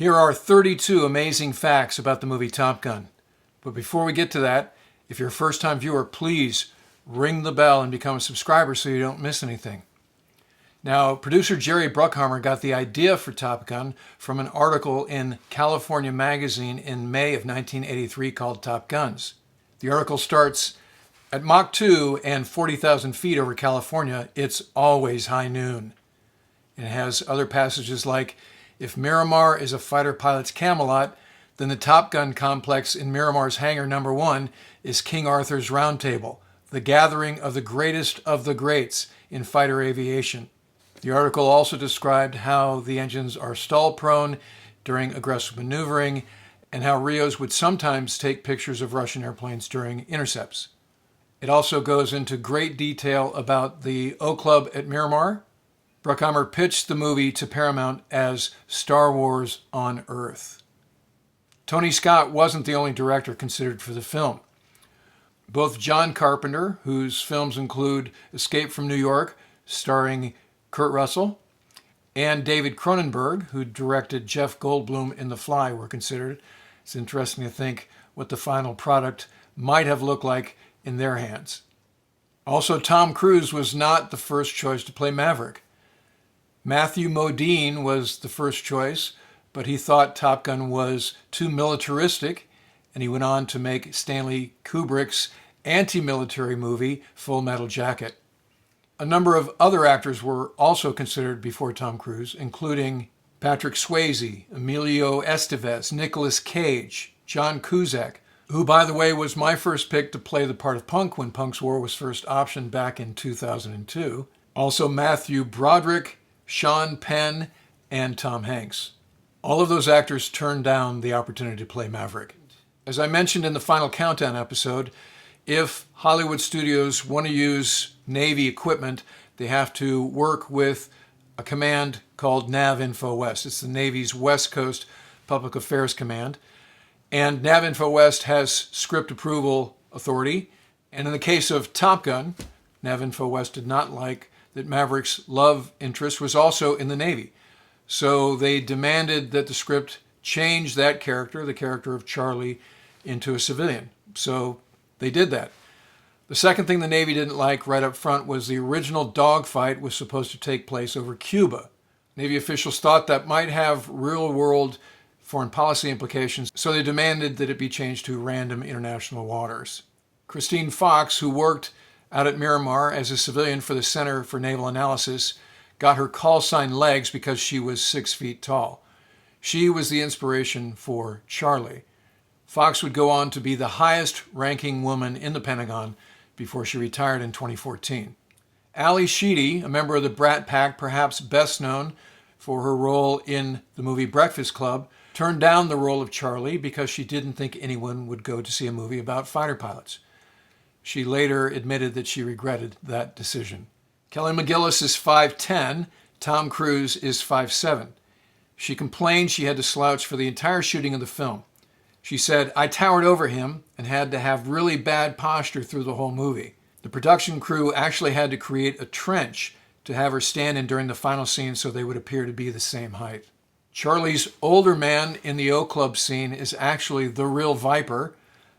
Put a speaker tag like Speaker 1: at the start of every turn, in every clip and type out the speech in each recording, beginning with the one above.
Speaker 1: Here are 32 amazing facts about the movie Top Gun. But before we get to that, if you're a first-time viewer, please ring the bell and become a subscriber so you don't miss anything. Now, producer Jerry Bruckheimer got the idea for Top Gun from an article in California Magazine in May of 1983 called Top Guns. The article starts, "At Mach 2 and 40,000 feet over California, it's always high noon." And it has other passages like, "If Miramar is a fighter pilot's Camelot, then the Top Gun complex in Miramar's Hangar No. 1 is King Arthur's Round Table, the gathering of the greatest of the greats in fighter aviation." The article also described how the engines are stall-prone during aggressive maneuvering and how Rios would sometimes take pictures of Russian airplanes during intercepts. It also goes into great detail about the O Club at Miramar. Bruckheimer pitched the movie to Paramount as Star Wars on Earth. Tony Scott wasn't the only director considered for the film. Both John Carpenter, whose films include Escape from New York, starring Kurt Russell, and David Cronenberg, who directed Jeff Goldblum in The Fly, were considered. It's interesting to think what the final product might have looked like in their hands. Also, Tom Cruise was not the first choice to play Maverick. Matthew Modine was the first choice, but he thought Top Gun was too militaristic, and he went on to make Stanley Kubrick's anti-military movie, Full Metal Jacket. A number of other actors were also considered before Tom Cruise, including Patrick Swayze, Emilio Estevez, Nicolas Cage, John Cusack, who, by the way, was my first pick to play the part of Punk when Punk's War was first optioned back in 2002. Also Matthew Broderick, Sean Penn, and Tom Hanks. All of those actors turned down the opportunity to play Maverick. As I mentioned in the Final Countdown episode, if Hollywood studios want to use Navy equipment, they have to work with a command called NAVINFO West. It's the Navy's West Coast Public Affairs Command. And NAVINFO West has script approval authority. And in the case of Top Gun, NAVINFO West did not like that Maverick's love interest was also in the Navy. So they demanded that the script change that character, the character of Charlie, into a civilian. So they did that. The second thing the Navy didn't like right up front was the original dogfight was supposed to take place over Cuba. Navy officials thought that might have real-world foreign policy implications, so they demanded that it be changed to random international waters. Christine Fox, who worked out at Miramar as a civilian for the Center for Naval Analysis, got her call sign Legs because she was 6 feet tall. She was the inspiration for Charlie. Fox would go on to be the highest-ranking woman in the Pentagon before she retired in 2014. Ali Sheedy, a member of the Brat Pack, perhaps best known for her role in the movie Breakfast Club, turned down the role of Charlie because she didn't think anyone would go to see a movie about fighter pilots. She later admitted that she regretted that decision. Kelly McGillis is 5'10", Tom Cruise is 5'7". She complained she had to slouch for the entire shooting of the film. She said, "I towered over him and had to have really bad posture through the whole movie." The production crew actually had to create a trench to have her stand in during the final scene so they would appear to be the same height. Charlie's older man in the O Club scene is actually the real Viper,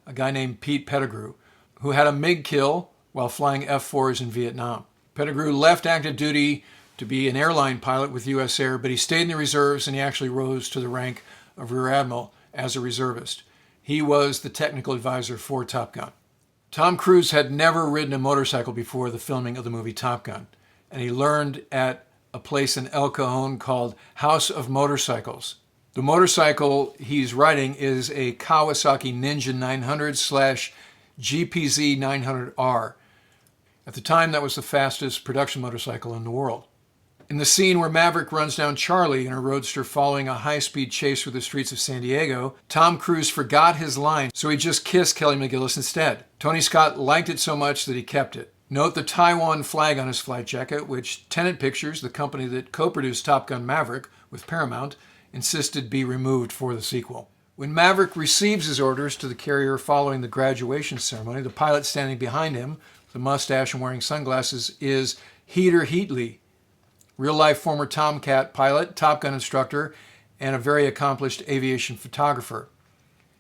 Speaker 1: a guy named Pete Pettigrew, who had a MiG kill while flying F-4s in Vietnam. Pettigrew left active duty to be an airline pilot with U.S. Air, but he stayed in the reserves and he actually rose to the rank of Rear Admiral as a reservist. He was the technical advisor for Top Gun. Tom Cruise had never ridden a motorcycle before the filming of the movie Top Gun, and he learned at a place in El Cajon called House of Motorcycles. The motorcycle he's riding is a Kawasaki Ninja 900/GPZ 900R. At the time, that was the fastest production motorcycle in the world. In the scene where Maverick runs down Charlie in a roadster following a high-speed chase through the streets of San Diego, Tom Cruise forgot his line, so he just kissed Kelly McGillis instead. Tony Scott liked it so much that he kept it. Note the Taiwan flag on his flight jacket, which Tenet Pictures, the company that co-produced Top Gun Maverick with Paramount, insisted be removed for the sequel. When Maverick receives his orders to the carrier following the graduation ceremony, the pilot standing behind him, with a mustache and wearing sunglasses, is Heater Heatley, real-life former Tomcat pilot, Top Gun instructor, and a very accomplished aviation photographer.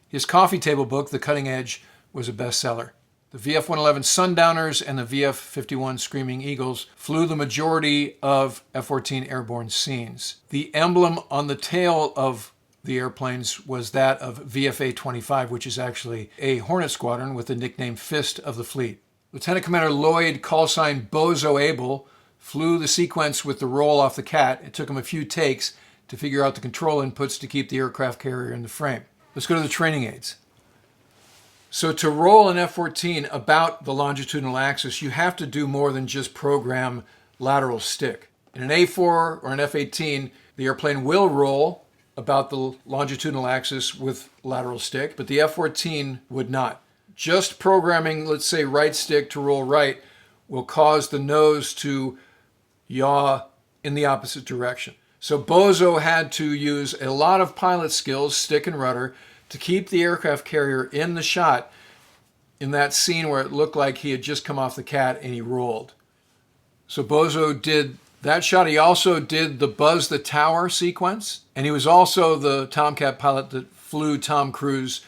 Speaker 1: His coffee table book, The Cutting Edge, was a bestseller. The VF-111 Sundowners and the VF-51 Screaming Eagles flew the majority of F-14 airborne scenes. The emblem on the tail of the airplanes was that of VFA-25, which is actually a Hornet squadron with the nickname Fist of the Fleet. Lieutenant Commander Lloyd, callsign Bozo Abel, flew the sequence with the roll off the cat. It took him a few takes to figure out the control inputs to keep the aircraft carrier in the frame. Let's go to the training aids. So to roll an F-14 about the longitudinal axis, you have to do more than just program lateral stick. In an A4 or an F-18, the airplane will roll about the longitudinal axis with lateral stick, but the F-14 would not. Just programming, let's say, right stick to roll right will cause the nose to yaw in the opposite direction. So Bozo had to use a lot of pilot skills, stick and rudder, to keep the aircraft carrier in the shot in that scene where it looked like he had just come off the cat and he rolled. So Bozo did that shot. He also did the Buzz the Tower sequence, and he was also the Tomcat pilot that flew Tom Cruise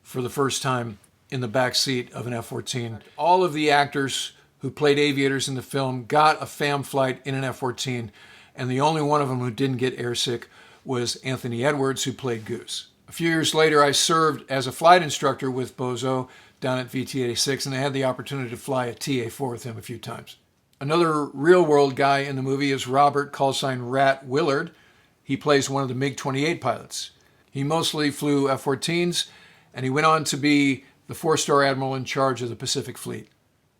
Speaker 1: for the first time in the back seat of an F-14. All of the actors who played aviators in the film got a FAM flight in an F-14, and the only one of them who didn't get airsick was Anthony Edwards, who played Goose. A few years later, I served as a flight instructor with Bozo down at VT-86, and I had the opportunity to fly a TA-4 with him a few times. Another real-world guy in the movie is Robert, callsign Rat Willard. He plays one of the MiG-28 pilots. He mostly flew F-14s, and he went on to be the four-star admiral in charge of the Pacific Fleet.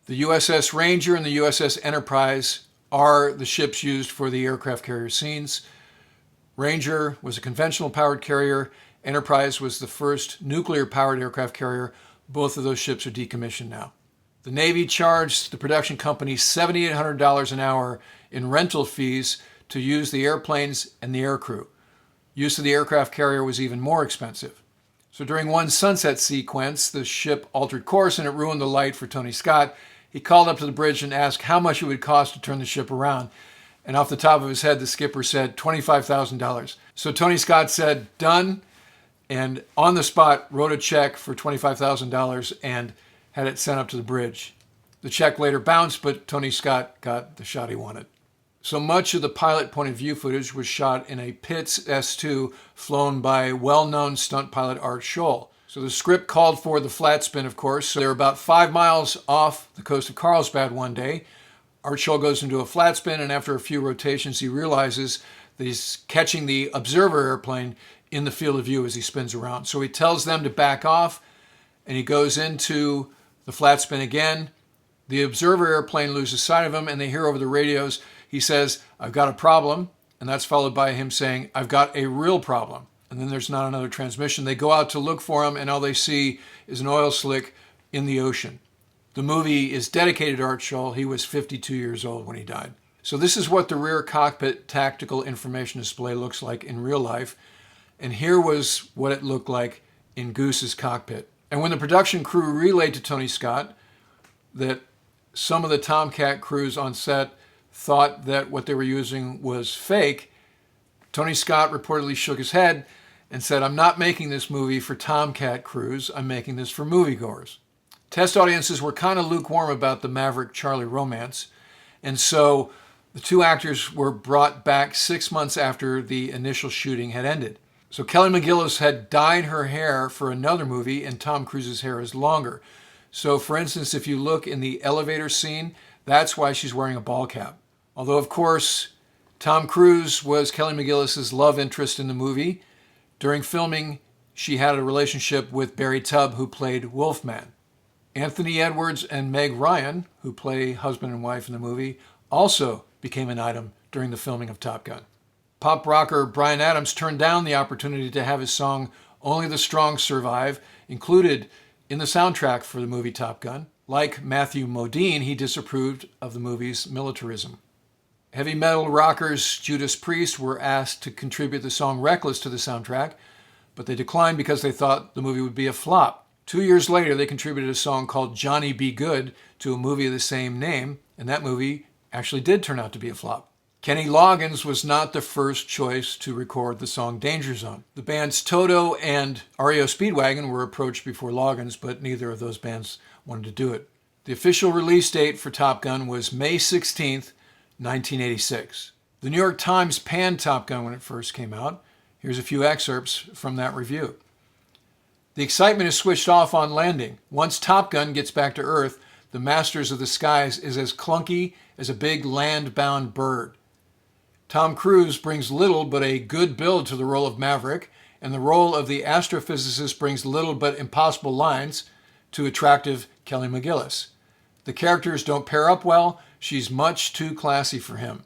Speaker 1: The USS Ranger and the USS Enterprise are the ships used for the aircraft carrier scenes. Ranger was a conventional powered carrier. Enterprise was the first nuclear-powered aircraft carrier. Both of those ships are decommissioned now. The Navy charged the production company $7,800 an hour in rental fees to use the airplanes and the aircrew. Use of the aircraft carrier was even more expensive. So during one sunset sequence, the ship altered course and it ruined the light for Tony Scott. He called up to the bridge and asked how much it would cost to turn the ship around. And off the top of his head, the skipper said $25,000. So Tony Scott said, done, and on the spot wrote a check for $25,000 and had it sent up to the bridge. The check later bounced, but Tony Scott got the shot he wanted. So much of the pilot point of view footage was shot in a Pitts S2 flown by well-known stunt pilot Art Scholl. So the script called for the flat spin, of course. So they're about 5 miles off the coast of Carlsbad one day. Art Scholl goes into a flat spin, and after a few rotations, he realizes that he's catching the observer airplane in the field of view as he spins around. So he tells them to back off, and he goes into the flat spin again. The observer airplane loses sight of him, and they hear over the radios, he says, "I've got a problem," and that's followed by him saying, "I've got a real problem." And then there's not another transmission. They go out to look for him, and all they see is an oil slick in the ocean. The movie is dedicated to Art Scholl. He was 52 years old when he died. So this is what the rear cockpit tactical information display looks like in real life. And here was what it looked like in Goose's cockpit. And when the production crew relayed to Tony Scott that some of the Tomcat crews on set thought that what they were using was fake, Tony Scott reportedly shook his head and said, "I'm not making this movie for Tomcat crews. I'm making this for moviegoers." Test audiences were kind of lukewarm about the Maverick Charlie romance, and so the two actors were brought back 6 months after the initial shooting had ended. So Kelly McGillis had dyed her hair for another movie, and Tom Cruise's hair is longer. So for instance, if you look in the elevator scene, that's why she's wearing a ball cap. Although, of course, Tom Cruise was Kelly McGillis's love interest in the movie. During filming, she had a relationship with Barry Tubb, who played Wolfman. Anthony Edwards and Meg Ryan, who play husband and wife in the movie, also became an item during the filming of Top Gun. Pop rocker Bryan Adams turned down the opportunity to have his song "Only the Strong Survive" included in the soundtrack for the movie Top Gun. Like Matthew Modine, he disapproved of the movie's militarism. Heavy metal rockers Judas Priest were asked to contribute the song "Reckless" to the soundtrack, but they declined because they thought the movie would be a flop. 2 years later, they contributed a song called "Johnny Be Good" to a movie of the same name, and that movie actually did turn out to be a flop. Kenny Loggins was not the first choice to record the song Danger Zone. The bands Toto and REO Speedwagon were approached before Loggins, but neither of those bands wanted to do it. The official release date for Top Gun was May 16th, 1986. The New York Times panned Top Gun when it first came out. Here's a few excerpts from that review. The excitement is switched off on landing. Once Top Gun gets back to Earth, the Masters of the Skies is as clunky as a big land-bound bird. Tom Cruise brings little but a good build to the role of Maverick, and the role of the astrophysicist brings little but impossible lines to attractive Kelly McGillis. The characters don't pair up well. She's much too classy for him.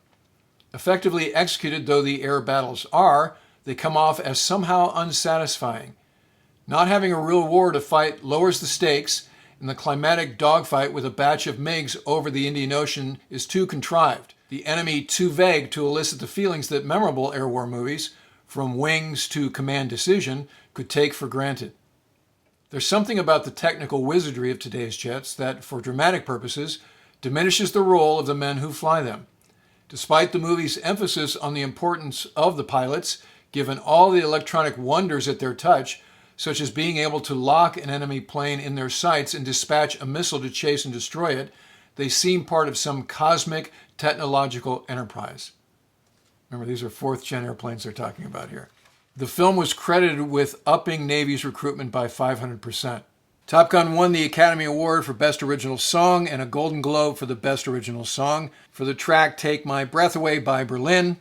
Speaker 1: Effectively executed though the air battles are, they come off as somehow unsatisfying. Not having a real war to fight lowers the stakes, and the climatic dogfight with a batch of MiGs over the Indian Ocean is too contrived. The enemy too vague to elicit the feelings that memorable air war movies, from Wings to Command Decision, could take for granted. There's something about the technical wizardry of today's jets that, for dramatic purposes, diminishes the role of the men who fly them. Despite the movie's emphasis on the importance of the pilots, given all the electronic wonders at their touch, such as being able to lock an enemy plane in their sights and dispatch a missile to chase and destroy it, they seem part of some cosmic technological enterprise. Remember, these are fourth-gen airplanes they're talking about here. The film was credited with upping Navy's recruitment by 500%. Top Gun won the Academy Award for Best Original Song and a Golden Globe for the Best Original Song for the track Take My Breath Away by Berlin.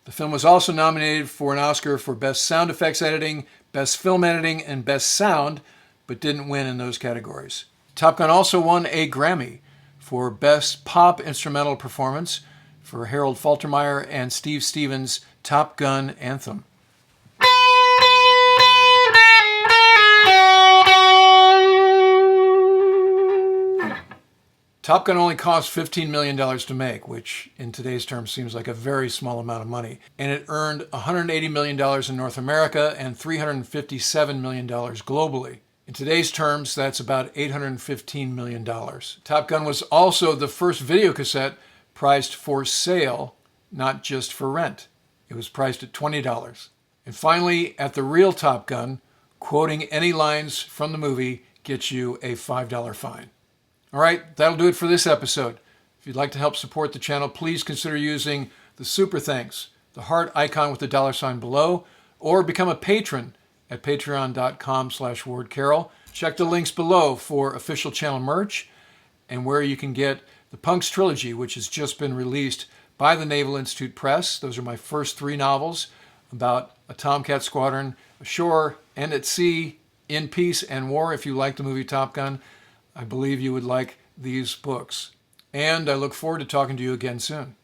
Speaker 1: The film was also nominated for an Oscar for Best Sound Effects Editing, Best Film Editing, and Best Sound, but didn't win in those categories. Top Gun also won a Grammy for Best Pop Instrumental Performance for Harold Faltermeyer and Steve Stevens' Top Gun Anthem. Top Gun only cost $15 million to make, which in today's terms seems like a very small amount of money. And it earned $180 million in North America and $357 million globally. In today's terms, that's about $815 million. Top Gun was also the first videocassette priced for sale, not just for rent. It was priced at $20. And finally, at the real Top Gun, quoting any lines from the movie gets you a $5 fine. All right, that'll do it for this episode. If you'd like to help support the channel, please consider using the super thanks, the heart icon with the $ below, or become a patron at patreon.com/WardCarroll. Check the links below for official channel merch and where you can get the Punks Trilogy, which has just been released by the Naval Institute Press. Those are my first 3 novels about a Tomcat squadron ashore and at sea, in peace and war. If you like the movie Top Gun, I believe you would like these books. And I look forward to talking to you again soon.